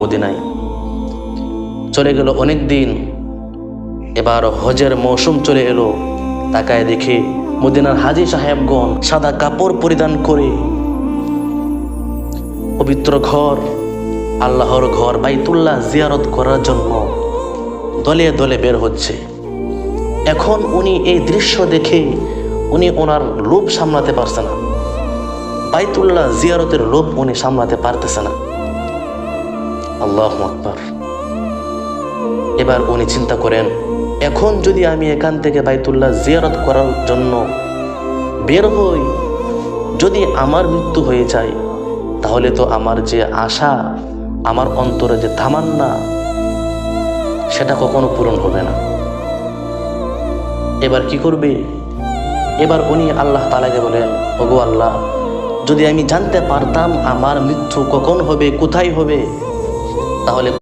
মদিনায় চলে গেল অনেক দিন। এবার হজের মৌসুম চলে এলো। তাকায় দেখে মদিনার হাজী সাহেবগণ সাদা কাপড় পরিধান করে পবিত্র ঘর, আল্লাহর ঘর বাইতুল্লাহ জিয়ারত করার জন্য দলে দলে বের হচ্ছে। এখন উনি এই দৃশ্য দেখে ওনার লোভ সামলাতে পারছে না। বাইতুল্লাহ জিয়ারতের লোভ উনি সামলাতে পারতেছে না। আল্লাহু আকবার। এবার উনি চিন্তা করেন, এখন যদি আমি এখান থেকে বাইতুল্লাহ জিয়ারত করার জন্য বের হই, যদি আমার মৃত্যু হয়ে যায়, তাহলে তো আমার যে আশা, আমার অন্তরে যে তামান্না, সেটা কখনো পূরণ হবে না। এবার কি করবে? এবার উনি আল্লাহ তাআলাকে বলেন, ওগো আল্লাহ, যদি আমি জানতে পারতাম আমার মৃত্যু কখন হবে, কোথায় হবে, তাহলে